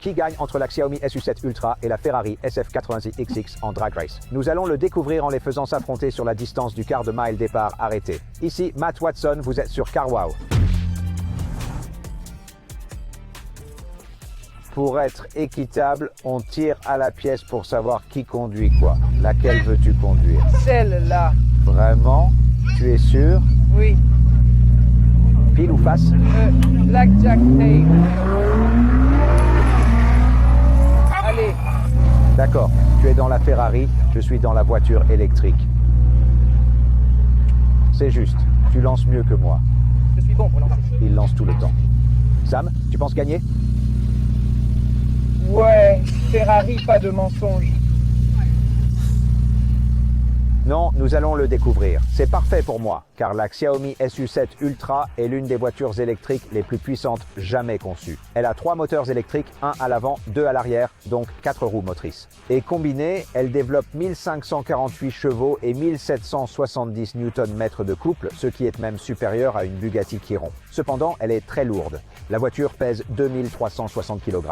Qui gagne entre la Xiaomi SU7 Ultra et la Ferrari SF86XX en Drag Race? Nous allons le découvrir en les faisant s'affronter sur la distance du quart de mile départ arrêté. Ici, Matt Watson, vous êtes sur CarWow. Pour être équitable, on tire à la pièce pour savoir qui conduit quoi. Laquelle veux-tu conduire? Celle-là. Vraiment? Tu es sûr? Oui. Pile ou face? Blackjack Tape. Allez. D'accord, tu es dans la Ferrari, je suis dans la voiture électrique. C'est juste, tu lances mieux que moi. Je suis bon pour lancer. Il lance tout le temps. Sam, tu penses gagner? Ouais, Ferrari, pas de mensonge. Non, nous allons le découvrir. C'est parfait pour moi, car la Xiaomi SU7 Ultra est l'une des voitures électriques les plus puissantes jamais conçues. Elle a 3 moteurs électriques, 1 à l'avant, 2 à l'arrière, donc 4 roues motrices. Et combinée, elle développe 1548 chevaux et 1770 Nm de couple, ce qui est même supérieur à une Bugatti Chiron. Cependant, elle est très lourde. La voiture pèse 2360 kg.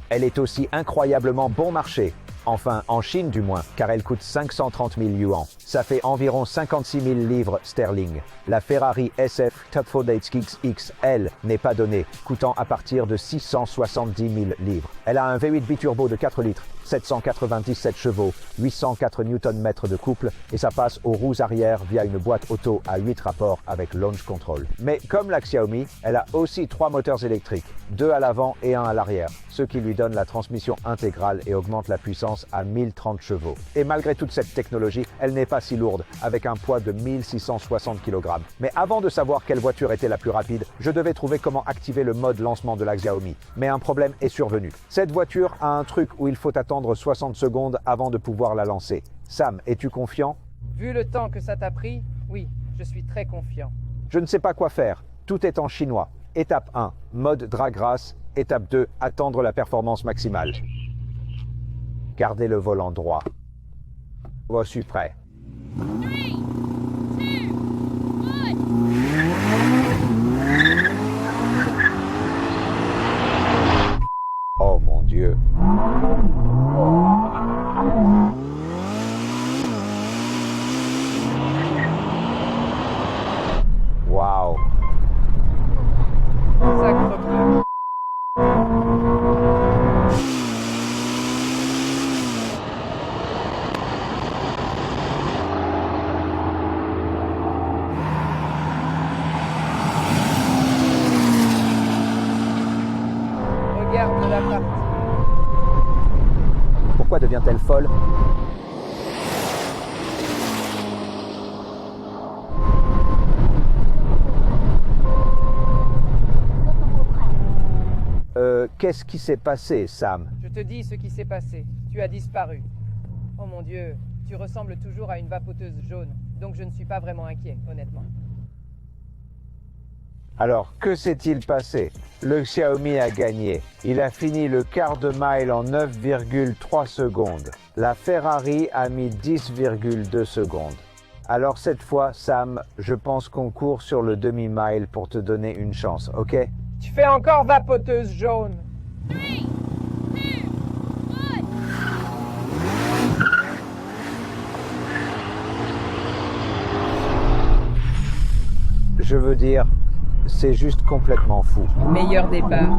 Elle est aussi incroyablement bon marché. Enfin, en Chine du moins, car elle coûte 530 000 yuan. Ça fait environ 56 000 livres sterling. La Ferrari SF Top4 XL n'est pas donnée, coûtant à partir de 670 000 livres. Elle a un V8 biturbo de 4 litres, 797 chevaux, 804 Nm de couple et ça passe aux roues arrière via une boîte auto à 8 rapports avec launch control. Mais comme la Xiaomi, elle a aussi 3 moteurs électriques, 2 à l'avant et 1 à l'arrière, ce qui lui donne la transmission intégrale et augmente la puissance à 1030 chevaux. Et malgré toute cette technologie, elle n'est pas si lourde, avec un poids de 1660 kg. Mais avant de savoir quelle voiture était la plus rapide, je devais trouver comment activer le mode lancement de la Xiaomi. Mais un problème est survenu. Cette voiture a un truc où il faut attendre 60 secondes avant de pouvoir la lancer. Sam, es-tu confiant? Vu le temps que ça t'a pris, oui, je suis très confiant. Je ne sais pas quoi faire. Tout est en chinois. Étape 1, mode drag race. Étape 2, attendre la performance maximale. Gardez le volant droit. Je suis prêt. 3, 2, 1. Oh mon Dieu. Waouh. Sacre-bleu. Regarde la partie. Pourquoi devient-elle folle? Qu'est-ce qui s'est passé, Sam? Je te dis ce qui s'est passé. Tu as disparu. Oh mon Dieu, tu ressembles toujours à une vapoteuse jaune. Donc je ne suis pas vraiment inquiet, honnêtement. Alors, que s'est-il passé? Le Xiaomi a gagné. Il a fini le quart de mile en 9,3 secondes. La Ferrari a mis 10,2 secondes. Alors cette fois, Sam, je pense qu'on court sur le demi-mile pour te donner une chance, ok? Tu fais encore vapoteuse jaune. 3, 2, 1. Je veux dire, c'est juste complètement fou. Meilleur départ.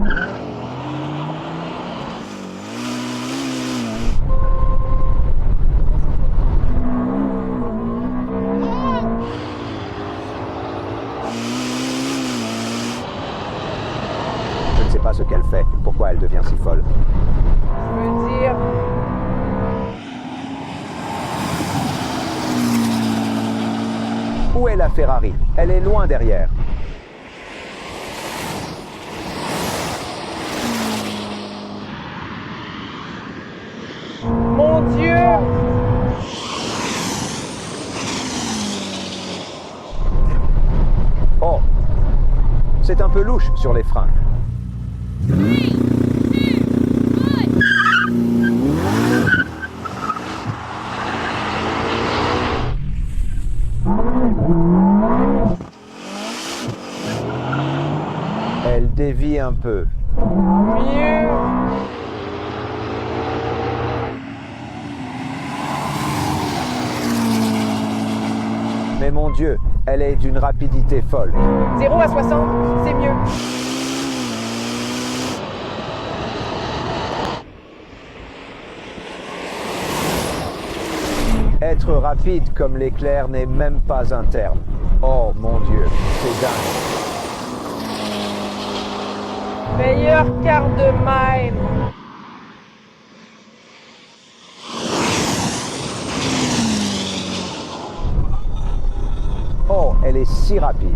Je ne sais pas ce qu'elle fait, pourquoi elle devient si folle. Je veux dire... Où est la Ferrari? Elle est loin derrière. Mon Dieu! Oh! C'est un peu louche sur les freins. 3, 2, 1. Elle dévie un peu. Mieux! Dieu, elle est d'une rapidité folle. 0 à 60, c'est mieux. Être rapide comme l'éclair n'est même pas un terme. Oh mon Dieu, c'est dingue. Meilleur quart de mile. Oh, elle est si rapide.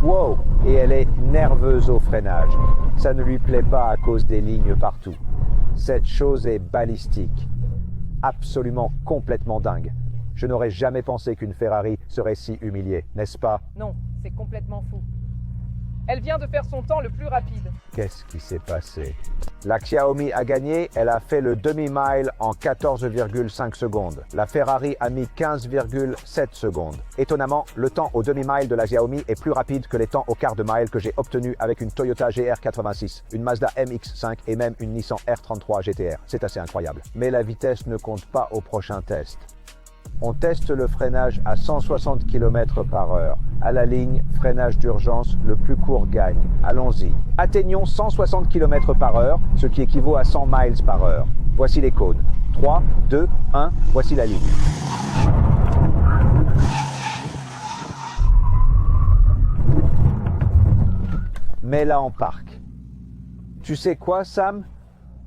Wow, et elle est nerveuse au freinage. Ça ne lui plaît pas à cause des lignes partout. Cette chose est balistique. Absolument complètement dingue. Je n'aurais jamais pensé qu'une Ferrari serait si humiliée, n'est-ce pas? Non, c'est complètement fou. Elle vient de faire son temps le plus rapide. Qu'est-ce qui s'est passé? La Xiaomi a gagné, elle a fait le demi-mile en 14,5 secondes. La Ferrari a mis 15,7 secondes. Étonnamment, le temps au demi-mile de la Xiaomi est plus rapide que les temps au quart de mile que j'ai obtenus avec une Toyota GR86, une Mazda MX-5 et même une Nissan R33 GTR. C'est assez incroyable. Mais la vitesse ne compte pas au prochain test. On teste le freinage à 160 km/h. À la ligne, freinage d'urgence, le plus court gagne. Allons-y. Atteignons 160 km/h, ce qui équivaut à 100 miles par heure. Voici les cônes. 3, 2, 1, voici la ligne. Mets-la en parc. Tu sais quoi, Sam?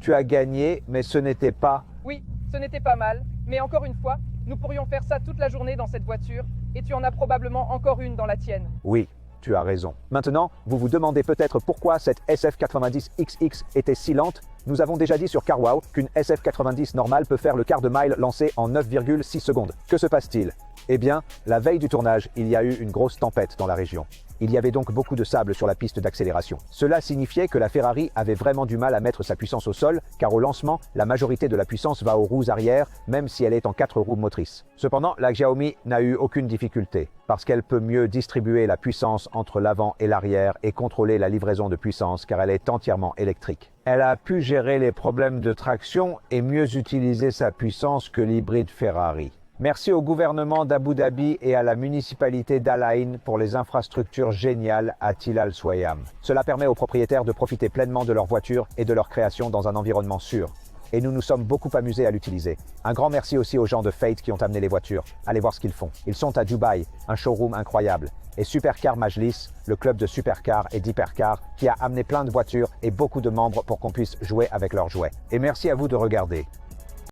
Tu as gagné, mais ce n'était pas... Oui, ce n'était pas mal, mais encore une fois, nous pourrions faire ça toute la journée dans cette voiture, et tu en as probablement encore une dans la tienne. Oui, tu as raison. Maintenant, vous vous demandez peut-être pourquoi cette SF90XX était si lente. Nous avons déjà dit sur CarWow qu'une SF90 normale peut faire le quart de mile lancé en 9,6 secondes. Que se passe-t-il? Eh bien, la veille du tournage, il y a eu une grosse tempête dans la région. Il y avait donc beaucoup de sable sur la piste d'accélération. Cela signifiait que la Ferrari avait vraiment du mal à mettre sa puissance au sol, car au lancement, la majorité de la puissance va aux roues arrière, même si elle est en 4 roues motrices. Cependant, la Xiaomi n'a eu aucune difficulté, parce qu'elle peut mieux distribuer la puissance entre l'avant et l'arrière et contrôler la livraison de puissance, car elle est entièrement électrique. Elle a pu gérer les problèmes de traction et mieux utiliser sa puissance que l'hybride Ferrari. Merci au gouvernement d'Abu Dhabi et à la municipalité d'Al Ain pour les infrastructures géniales à Til Al Swayam. Cela permet aux propriétaires de profiter pleinement de leur voiture et de leur création dans un environnement sûr. Et nous nous sommes beaucoup amusés à l'utiliser. Un grand merci aussi aux gens de Fate qui ont amené les voitures. Allez voir ce qu'ils font. Ils sont à Dubaï, un showroom incroyable. Et Supercar Majlis, le club de supercar et d'hypercar, qui a amené plein de voitures et beaucoup de membres pour qu'on puisse jouer avec leurs jouets. Et merci à vous de regarder.